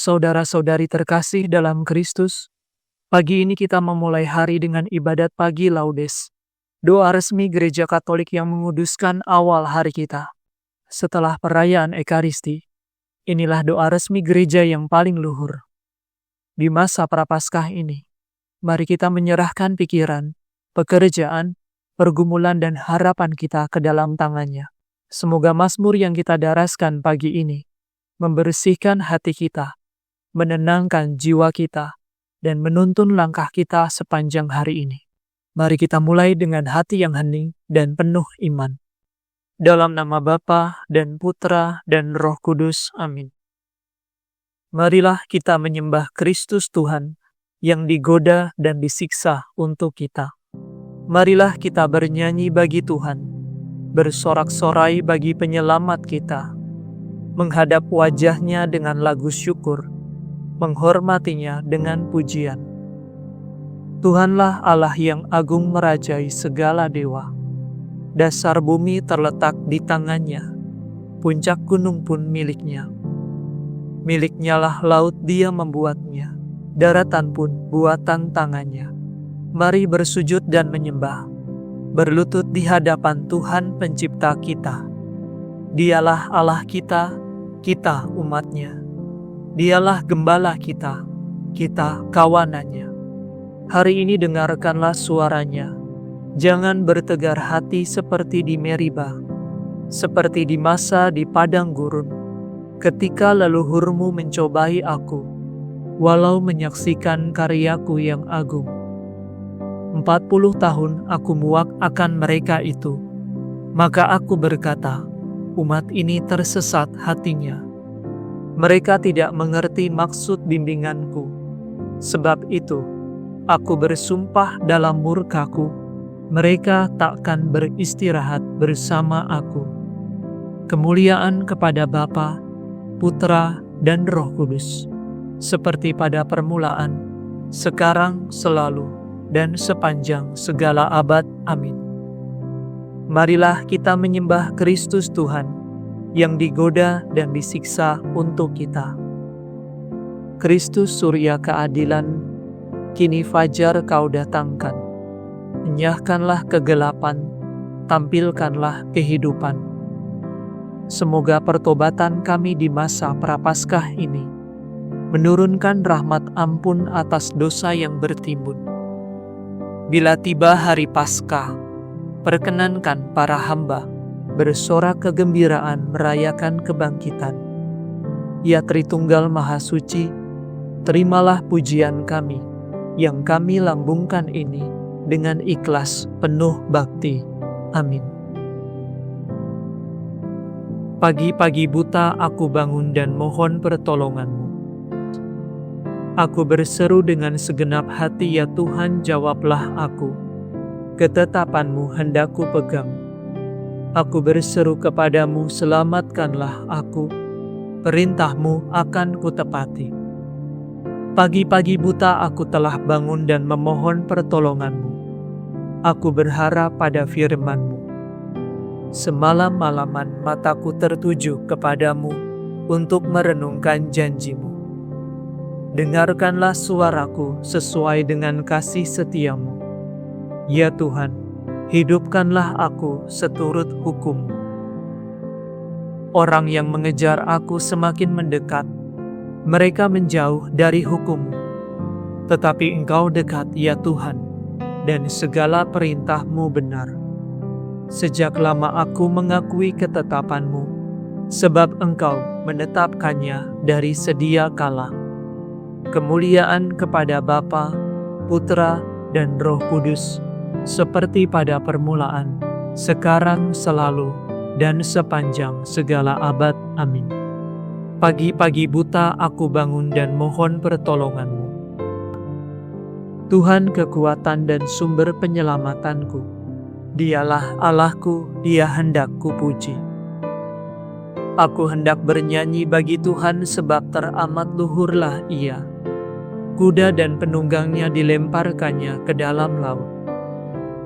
Saudara-saudari terkasih dalam Kristus, pagi ini kita memulai hari dengan ibadat pagi Laudes, doa resmi Gereja Katolik yang menguduskan awal hari kita. Setelah perayaan Ekaristi, inilah doa resmi gereja yang paling luhur. Di masa Prapaskah ini, mari kita menyerahkan pikiran, pekerjaan, pergumulan dan harapan kita ke dalam tangannya. Semoga Mazmur yang kita daraskan pagi ini membersihkan hati kita, menenangkan jiwa kita, dan menuntun langkah kita sepanjang hari ini. Mari kita mulai dengan hati yang hening dan penuh iman. Dalam nama Bapa dan Putra dan Roh Kudus. Amin. Marilah kita menyembah Kristus Tuhan yang digoda dan disiksa untuk kita. Marilah kita bernyanyi bagi Tuhan, bersorak-sorai bagi penyelamat kita, menghadap wajah-Nya dengan lagu syukur, menghormatinya dengan pujian. Tuhanlah Allah yang agung merajai segala dewa. Dasar bumi terletak di tangannya, puncak gunung pun miliknya. Miliknya lah laut Dia membuatnya, daratan pun buatan tangannya. Mari bersujud dan menyembah, berlutut di hadapan Tuhan pencipta kita. Dialah Allah kita, kita umat-Nya. Dialah gembala kita, kita kawanannya. Hari ini dengarkanlah suaranya. Jangan bertegar hati seperti di Meriba, seperti di masa di padang gurun, ketika leluhurmu mencobai aku, walau menyaksikan karyaku yang agung. 40 tahun aku muak akan mereka itu, maka aku berkata, umat ini tersesat hatinya. Mereka tidak mengerti maksud bimbinganku. Sebab itu, aku bersumpah dalam murkaku, mereka takkan beristirahat bersama aku. Kemuliaan kepada Bapa, Putra, dan Roh Kudus, seperti pada permulaan, sekarang, selalu, dan sepanjang segala abad. Amin. Marilah kita menyembah Kristus Tuhan, yang digoda dan disiksa untuk kita. Kristus surya keadilan, kini fajar Kau datangkan. Enyahkanlah kegelapan, tampilkanlah kehidupan. Semoga pertobatan kami di masa Prapaskah ini menurunkan rahmat ampun atas dosa yang bertimbun. Bila tiba hari Paskah, perkenankan para hamba bersorak kegembiraan merayakan kebangkitan. Ya Tritunggal Maha Suci, terimalah pujian kami, yang kami lambungkan ini dengan ikhlas penuh bakti. Amin. Pagi-pagi buta aku bangun dan mohon pertolongan-Mu. Aku berseru dengan segenap hati, ya Tuhan jawablah aku. Ketetapan-Mu hendak ku pegang. Aku berseru kepadamu, selamatkanlah aku. Perintah-Mu akan kutepati. Pagi-pagi buta aku telah bangun dan memohon pertolongan-Mu. Aku berharap pada firman-Mu. Semalam-malaman mataku tertuju kepadamu untuk merenungkan janji-Mu. Dengarkanlah suaraku sesuai dengan kasih setia-Mu. Ya Tuhan, hidupkanlah aku seturut hukum-Mu. Orang yang mengejar aku semakin mendekat, mereka menjauh dari hukum-Mu. Tetapi Engkau dekat, ya Tuhan, dan segala perintah-Mu benar. Sejak lama aku mengakui ketetapan-Mu, sebab Engkau menetapkannya dari sedia kala. Kemuliaan kepada Bapa, Putra, dan Roh Kudus, seperti pada permulaan, sekarang, selalu, dan sepanjang segala abad. Amin. Pagi-pagi buta aku bangun dan mohon pertolongan-Mu. Tuhan kekuatan dan sumber penyelamatanku, Dialah Allahku, Dia hendak kupuji. Aku hendak bernyanyi bagi Tuhan sebab teramat luhurlah Ia. Kuda dan penunggangnya dilemparkannya ke dalam laut.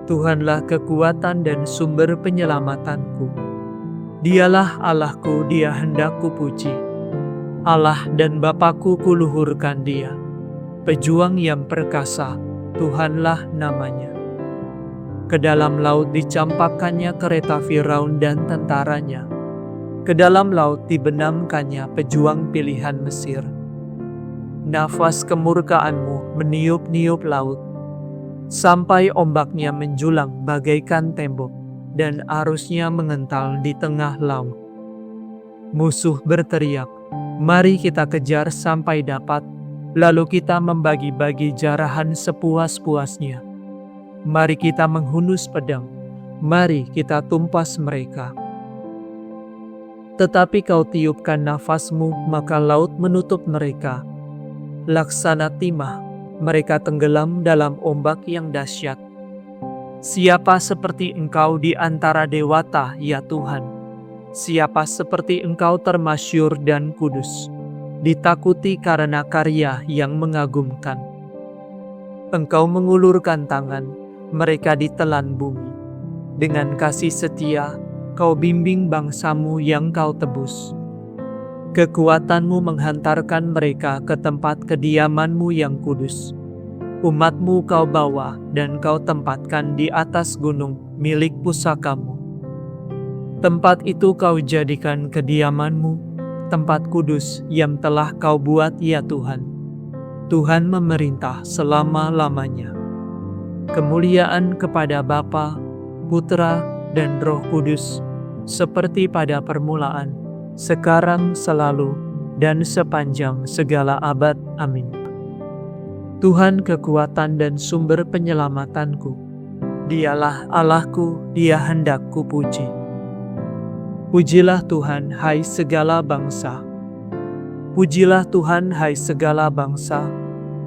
Tuhanlah kekuatan dan sumber penyelamatanku. Dialah Allahku, Dia hendak kupuji. Allah dan Bapakku kuluhurkan Dia. Pejuang yang perkasa, Tuhanlah namanya. Ke dalam laut dicampakkannya kereta Firaun dan tentaranya. Ke dalam laut dibenamkannya pejuang pilihan Mesir. Nafas kemurkaanmu meniup-niup laut, sampai ombaknya menjulang bagaikan tembok, dan arusnya mengental di tengah laut. Musuh berteriak, "Mari kita kejar sampai dapat, lalu kita membagi-bagi jarahan sepuas-puasnya. Mari kita menghunus pedang, mari kita tumpas mereka." Tetapi kau tiupkan nafasmu, maka laut menutup mereka. Laksana timah, mereka tenggelam dalam ombak yang dahsyat. Siapa seperti Engkau di antara dewata, ya Tuhan? Siapa seperti Engkau termasyur dan kudus, ditakuti karena karya yang mengagumkan. Engkau mengulurkan tangan, mereka ditelan bumi. Dengan kasih setia, kau bimbing bangsamu yang kau tebus. Kekuatanmu menghantarkan mereka ke tempat kediamanmu yang kudus. Umatmu kau bawa dan kau tempatkan di atas gunung milik pusakamu. Tempat itu kau jadikan kediamanmu, tempat kudus yang telah kau buat, ya Tuhan. Tuhan memerintah selama-lamanya. Kemuliaan kepada Bapa, Putra, dan Roh Kudus, seperti pada permulaan, sekarang, selalu, dan sepanjang segala abad. Amin. Tuhan kekuatan dan sumber penyelamatanku, Dialah Allahku, Dia hendak kupuji. Pujilah Tuhan, hai segala bangsa. Pujilah Tuhan, hai segala bangsa.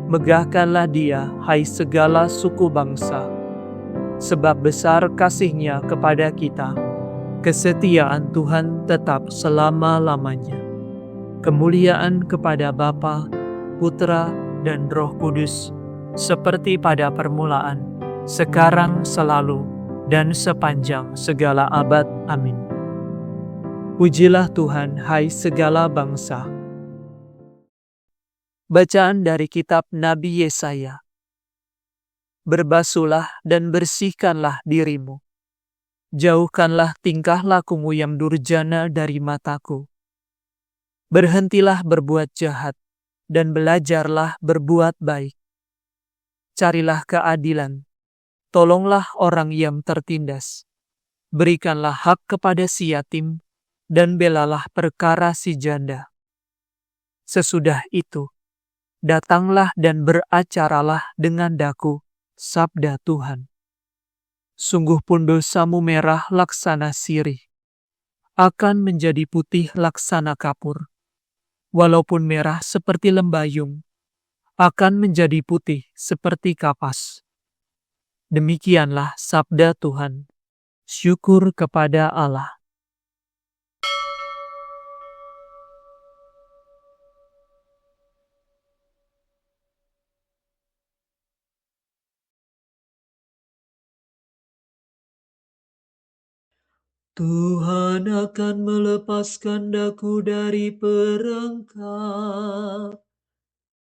Megahkanlah Dia, hai segala suku bangsa. Sebab besar kasih-Nya kepada kita. Kesetiaan Tuhan tetap selama-lamanya. Kemuliaan kepada Bapa, Putra, dan Roh Kudus, seperti pada permulaan, sekarang, selalu, dan sepanjang segala abad. Amin. Pujilah Tuhan, hai segala bangsa. Bacaan dari kitab Nabi Yesaya. Berbasuhlah dan bersihkanlah dirimu. Jauhkanlah tingkah lakumu yang durjana dari mataku. Berhentilah berbuat jahat, dan belajarlah berbuat baik. Carilah keadilan, tolonglah orang yang tertindas. Berikanlah hak kepada si yatim, dan belalah perkara si janda. Sesudah itu, datanglah dan beracaralah dengan daku, sabda Tuhan. Sungguh pun dosamu merah laksana sirih, akan menjadi putih laksana kapur. Walaupun merah seperti lembayung, akan menjadi putih seperti kapas. Demikianlah sabda Tuhan. Syukur kepada Allah. Tuhan akan melepaskan daku dari perangkap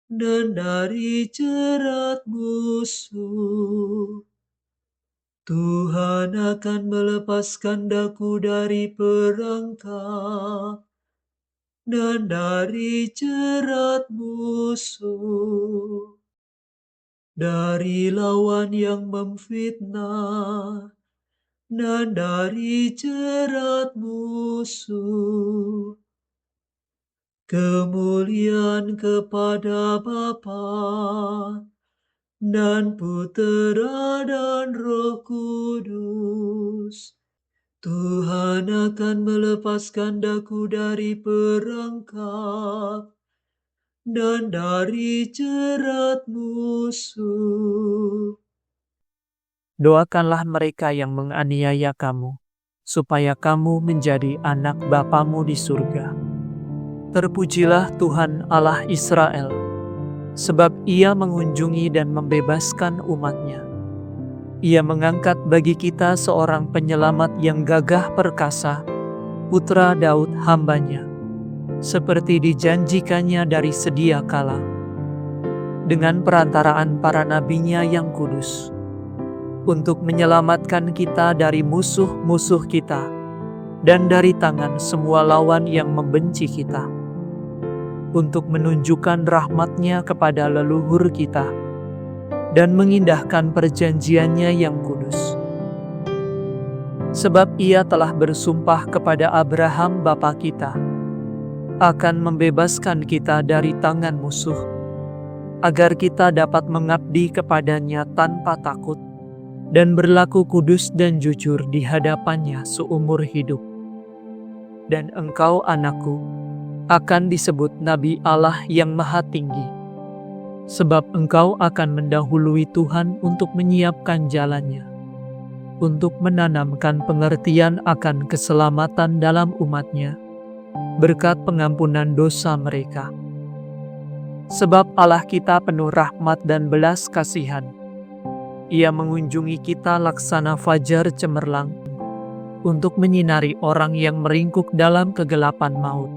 dan dari jerat musuh. Tuhan akan melepaskan daku dari perangkap dan dari jerat musuh, dari lawan yang memfitnah, dan dari jerat musuh. Kemuliaan kepada Bapa dan Putera dan Roh Kudus. Tuhan akan melepaskan daku dari perangkap dan dari jerat musuh. Doakanlah mereka yang menganiaya kamu, supaya kamu menjadi anak Bapamu di surga. Terpujilah Tuhan Allah Israel, sebab Ia mengunjungi dan membebaskan umat-Nya. Ia mengangkat bagi kita seorang penyelamat yang gagah perkasa, putra Daud hamba-Nya. seperti dijanjikannya dari sedia kala, dengan perantaraan para nabinya yang kudus, untuk menyelamatkan kita dari musuh-musuh kita, dan dari tangan semua lawan yang membenci kita, untuk menunjukkan rahmat-Nya kepada leluhur kita, dan mengindahkan perjanjiannya yang kudus. Sebab Ia telah bersumpah kepada Abraham bapa kita, akan membebaskan kita dari tangan musuh, agar kita dapat mengabdi kepadanya tanpa takut, dan berlaku kudus dan jujur di hadapannya seumur hidup. Dan engkau, anakku, akan disebut Nabi Allah yang Maha Tinggi, sebab engkau akan mendahului Tuhan untuk menyiapkan jalannya, untuk menanamkan pengertian akan keselamatan dalam umat-Nya, berkat pengampunan dosa mereka. Sebab Allah kita penuh rahmat dan belas kasihan. Ia mengunjungi kita laksana fajar cemerlang, untuk menyinari orang yang meringkuk dalam kegelapan maut,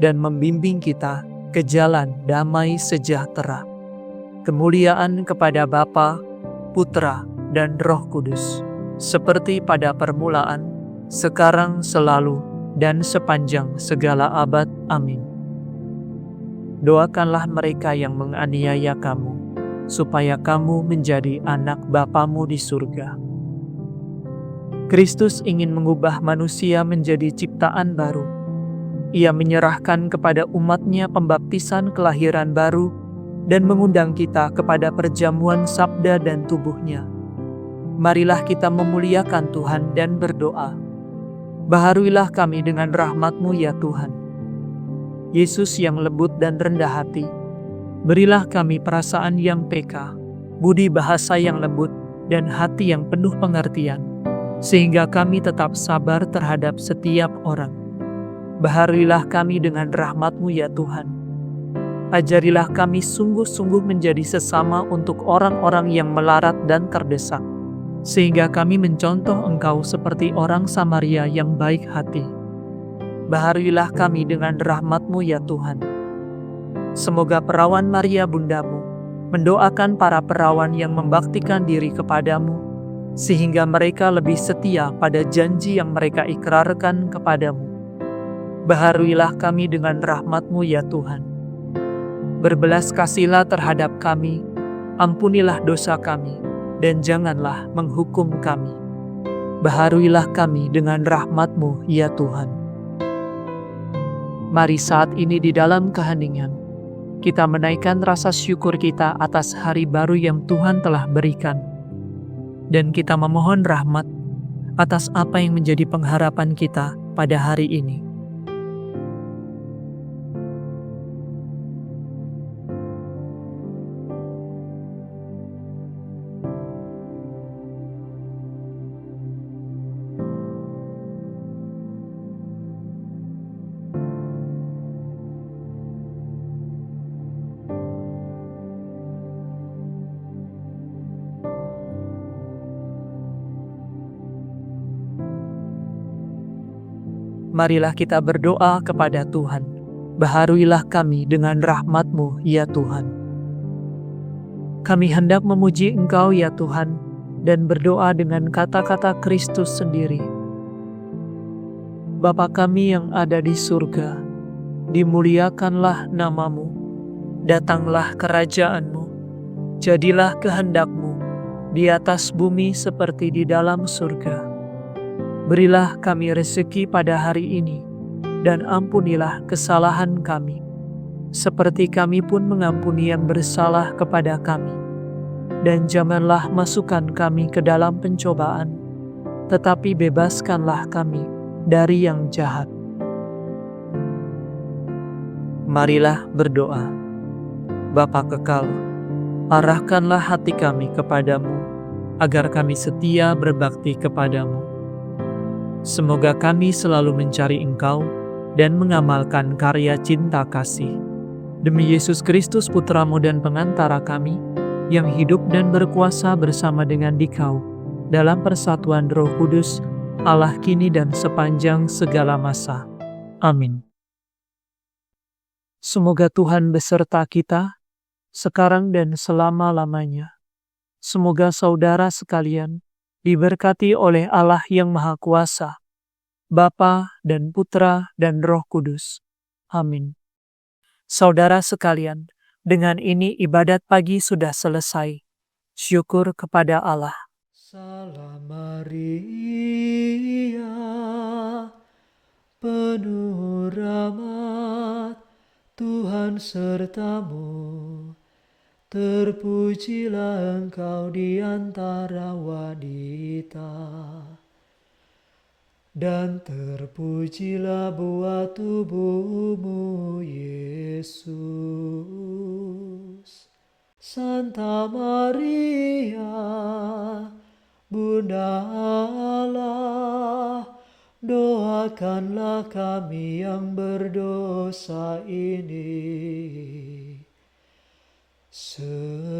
dan membimbing kita ke jalan damai sejahtera. Kemuliaan kepada Bapa, Putra, dan Roh Kudus, seperti pada permulaan, sekarang, selalu, dan sepanjang segala abad. Amin. Doakanlah mereka yang menganiaya kamu, supaya kamu menjadi anak Bapamu di surga. Kristus ingin mengubah manusia menjadi ciptaan baru. Ia menyerahkan kepada umat-Nya pembaptisan kelahiran baru dan mengundang kita kepada perjamuan sabda dan tubuh-Nya. Marilah kita memuliakan Tuhan dan berdoa. Baharuilah kami dengan rahmat-Mu ya Tuhan. Yesus yang lembut dan rendah hati, berilah kami perasaan yang peka, budi bahasa yang lembut, dan hati yang penuh pengertian, sehingga kami tetap sabar terhadap setiap orang. Baharuilah kami dengan rahmat-Mu ya Tuhan. Ajarilah kami sungguh-sungguh menjadi sesama untuk orang-orang yang melarat dan terdesak, sehingga kami mencontoh Engkau seperti orang Samaria yang baik hati. Baharuilah kami dengan rahmat-Mu ya Tuhan. Semoga perawan Maria Bundamu mendoakan para perawan yang membaktikan diri kepadamu, sehingga mereka lebih setia pada janji yang mereka ikrarkan kepadamu. Baharuilah kami dengan rahmat-Mu ya Tuhan. Berbelas kasihlah terhadap kami, ampunilah dosa kami, dan janganlah menghukum kami. Baharuilah kami dengan rahmat-Mu ya Tuhan. Mari saat ini di dalam keheningan, kita menaikkan rasa syukur kita atas hari baru yang Tuhan telah berikan. Dan kita memohon rahmat atas apa yang menjadi pengharapan kita pada hari ini. Marilah kita berdoa kepada Tuhan. Baharuilah kami dengan rahmat-Mu ya Tuhan. Kami hendak memuji Engkau ya Tuhan, dan berdoa dengan kata-kata Kristus sendiri. Bapa kami yang ada di surga, dimuliakanlah nama-Mu, datanglah kerajaan-Mu, jadilah kehendak-Mu di atas bumi seperti di dalam surga. Berilah kami rezeki pada hari ini, dan ampunilah kesalahan kami, seperti kami pun mengampuni yang bersalah kepada kami. Dan janganlah masukkan kami ke dalam pencobaan, tetapi bebaskanlah kami dari yang jahat. Marilah berdoa. Bapa kekal, arahkanlah hati kami kepadamu, agar kami setia berbakti kepadamu. Semoga kami selalu mencari Engkau dan mengamalkan karya cinta kasih. Demi Yesus Kristus Putra-Mu dan pengantara kami, yang hidup dan berkuasa bersama dengan Dikau, dalam persatuan Roh Kudus, Allah kini dan sepanjang segala masa. Amin. Semoga Tuhan beserta kita, sekarang dan selama-lamanya. Semoga saudara sekalian diberkati oleh Allah yang Maha Kuasa, Bapa dan Putra dan Roh Kudus. Amin. Saudara sekalian, dengan ini ibadat pagi sudah selesai. Syukur kepada Allah. Salam Maria, penuh rahmat, Tuhan sertamu. Terpujilah engkau di antara wanita, dan terpujilah buah tubuhmu, Yesus. Santa Maria, Bunda Allah, doakanlah kami yang berdosa ini, sekarang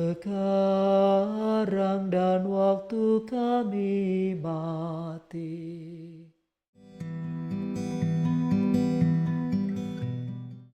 dan waktu kami mati.